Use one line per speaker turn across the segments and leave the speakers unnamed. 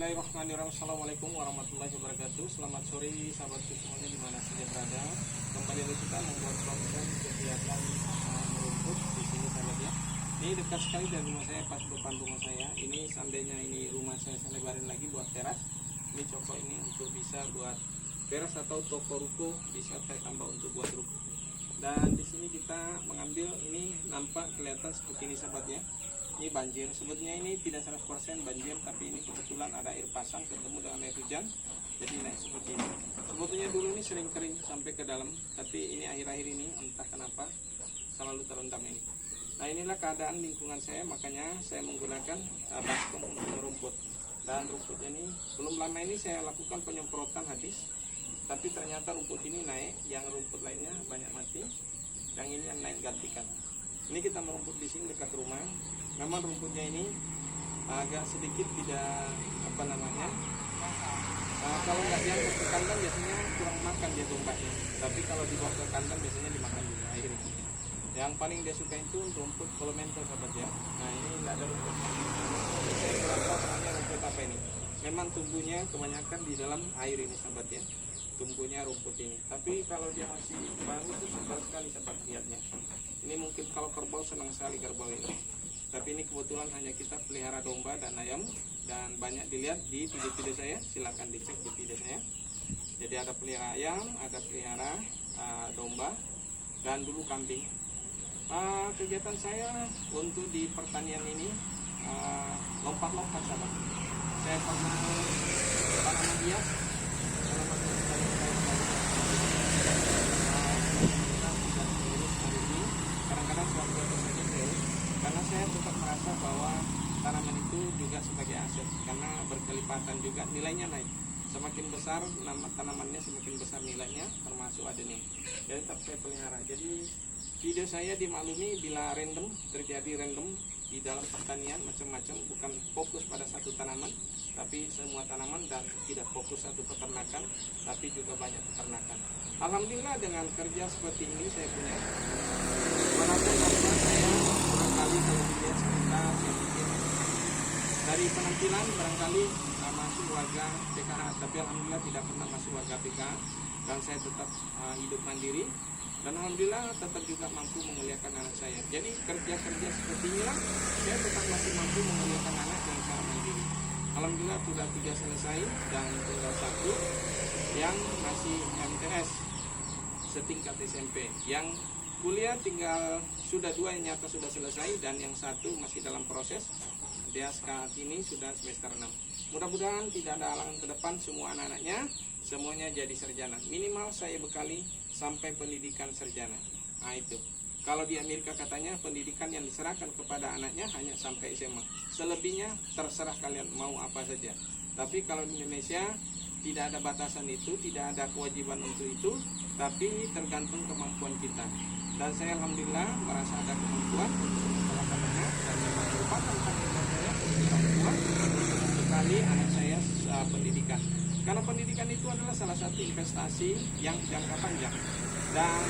Bismillahirrahmanirrahim. Assalamualaikum warahmatullahi wabarakatuh. Selamat sore sahabatku semuanya dimana saja berada. Kembali lagi kita membuat konten kegiatan merumput di sini sahabat ya. Ini dekat sekali dari rumah saya, pas depan rumah saya. Ini seandainya ini rumah saya lebarin lagi buat teras. Ini cokok ini untuk bisa buat teras atau toko ruko, bisa saya tambah untuk buat ruko. Dan di sini kita mengambil ini nampak kelihatan seperti ini sahabat ya. Ini banjir, sebetulnya ini tidak 100% banjir, tapi ini kebetulan ada air pasang ketemu dengan air hujan, jadi naik seperti ini. Sebetulnya dulu ini sering kering sampai ke dalam, tapi ini akhir-akhir ini entah kenapa selalu terendam ini. Nah inilah keadaan lingkungan saya, makanya saya menggunakan baskom untuk merumput. Dan rumput ini belum lama ini saya lakukan penyemprotan habis, tapi ternyata rumput ini naik, yang rumput lainnya banyak mati, yang ini yang naik gantikan. Ini kita merumput di sini dekat rumah. Memang rumputnya ini agak sedikit tidak kalau nggak diangkat ke kandang biasanya kurang makan dia dombanya. Tapi kalau dibawa ke kandang biasanya dimakan juga akhirnya. Yang paling dia suka itu rumput kolomento sahabat ya. Nah ini nggak ada rumput. Ini saya kurang tahu namanya rumput apa ini. Memang tumbuhnya kebanyakan di dalam air ini sahabat ya. Tumbuhnya rumput ini. Tapi kalau dia masih baru itu segar sekali sahabat lihatnya. Ini mungkin kalau kerbau senang sekali kerbau ini. Tapi ini kebetulan hanya kita pelihara domba dan ayam, dan banyak dilihat di video-video saya, silahkan dicek di video saya. Jadi ada pelihara ayam, ada pelihara domba, dan dulu kambing. Kegiatan saya untuk di pertanian ini lompat-lompat sahabat. Saya pernah tanaman hias, kadang-kadang suatu saja karena saya tetap merasa bahwa tanaman itu juga sebagai aset, karena berkelipatan juga nilainya naik. Semakin besar tanamannya semakin besar nilainya, termasuk adenine. Jadi tetap saya pelihara. Jadi video saya dimaklumi bila terjadi random di dalam pertanian macam-macam, bukan fokus pada satu tanaman, tapi semua tanaman, dan tidak fokus satu peternakan, tapi juga banyak peternakan. Alhamdulillah dengan kerja seperti ini saya punya walaupun saya barangkali kalau dilihat sebentar saya pikir dari penampilan barangkali masuk warga PKH, tapi alhamdulillah tidak pernah masuk warga PKH, dan saya tetap hidup mandiri, dan alhamdulillah tetap juga mampu memuliakan anak saya. Jadi kerja-kerja seperti inilah saya tetap masih mampu memuliakan anak yang secara mandiri. Alhamdulillah sudah 3 selesai dan tinggal 1 yang masih MTS setingkat SMP. Yang kuliah tinggal sudah 2 yang nyata sudah selesai, dan yang 1 masih dalam proses. Dia saat ini sudah semester 6. Mudah-mudahan tidak ada halangan ke depan, semua anak-anaknya semuanya jadi sarjana. Minimal saya bekali sampai pendidikan sarjana. Nah itu. Kalau di Amerika katanya pendidikan yang diserahkan kepada anaknya hanya sampai SMA. Selebihnya terserah kalian mau apa saja. Tapi kalau di Indonesia tidak ada batasan itu, tidak ada kewajiban untuk itu, tapi tergantung kemampuan kita. Dan saya alhamdulillah merasa ada kemampuan untuk menyekolahkan anak, dan memang merupakan tanggung jawab saya sebagai orang tua untuk membekali anak saya pendidikan. Karena pendidikan itu adalah salah satu investasi yang jangka panjang dan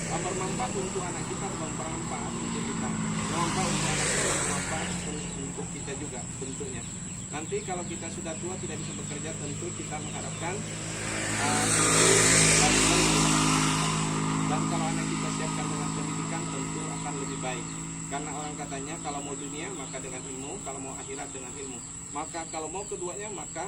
bermanfaat untuk anak kita, bermanfaat untuk kita, bermanfaat untuk anak kita, bermanfaat untuk kita juga tentunya. Nanti kalau kita sudah tua tidak bisa bekerja, tentu kita mengharapkan dan kalau anak kita siapkan dengan pendidikan tentu akan lebih baik. Karena orang katanya kalau mau dunia maka dengan ilmu, kalau mau akhirat dengan ilmu. Maka kalau mau keduanya maka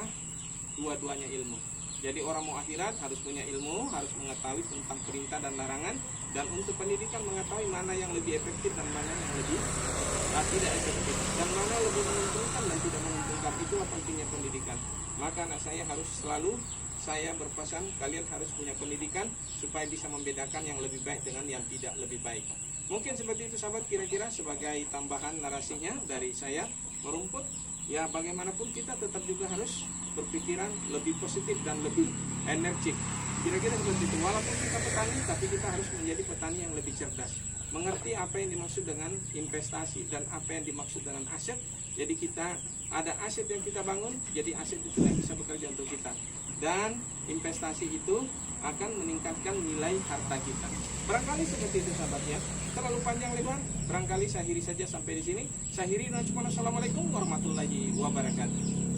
dua-duanya ilmu. Jadi orang mau akhirat harus punya ilmu, harus mengetahui tentang perintah dan larangan, dan untuk pendidikan mengetahui mana yang lebih efektif dan mana yang lebih tidak efektif, dan mana lebih menguntungkan dan tidak menguntungkan. Itulah pentingnya pendidikan. Maka anak saya harus selalu saya berpesan, kalian harus punya pendidikan supaya bisa membedakan yang lebih baik dengan yang tidak lebih baik. Mungkin seperti itu sahabat, kira-kira sebagai tambahan narasinya dari saya merumput. Ya bagaimanapun kita tetap juga harus berpikiran lebih positif dan lebih energik. Kira-kira seperti itu. Walaupun kita petani, tapi kita harus menjadi petani yang lebih cerdas. Mengerti apa yang dimaksud dengan investasi dan apa yang dimaksud dengan aset. Jadi kita ada aset yang kita bangun, jadi aset itu yang bisa bekerja untuk kita. Dan investasi itu akan meningkatkan nilai harta kita. Barangkali seperti itu sahabat ya. Terlalu panjang lebar, barangkali saya akhiri saja sampai di sini. Saya akhiri dan cuma assalamualaikum warahmatullahi wabarakatuh.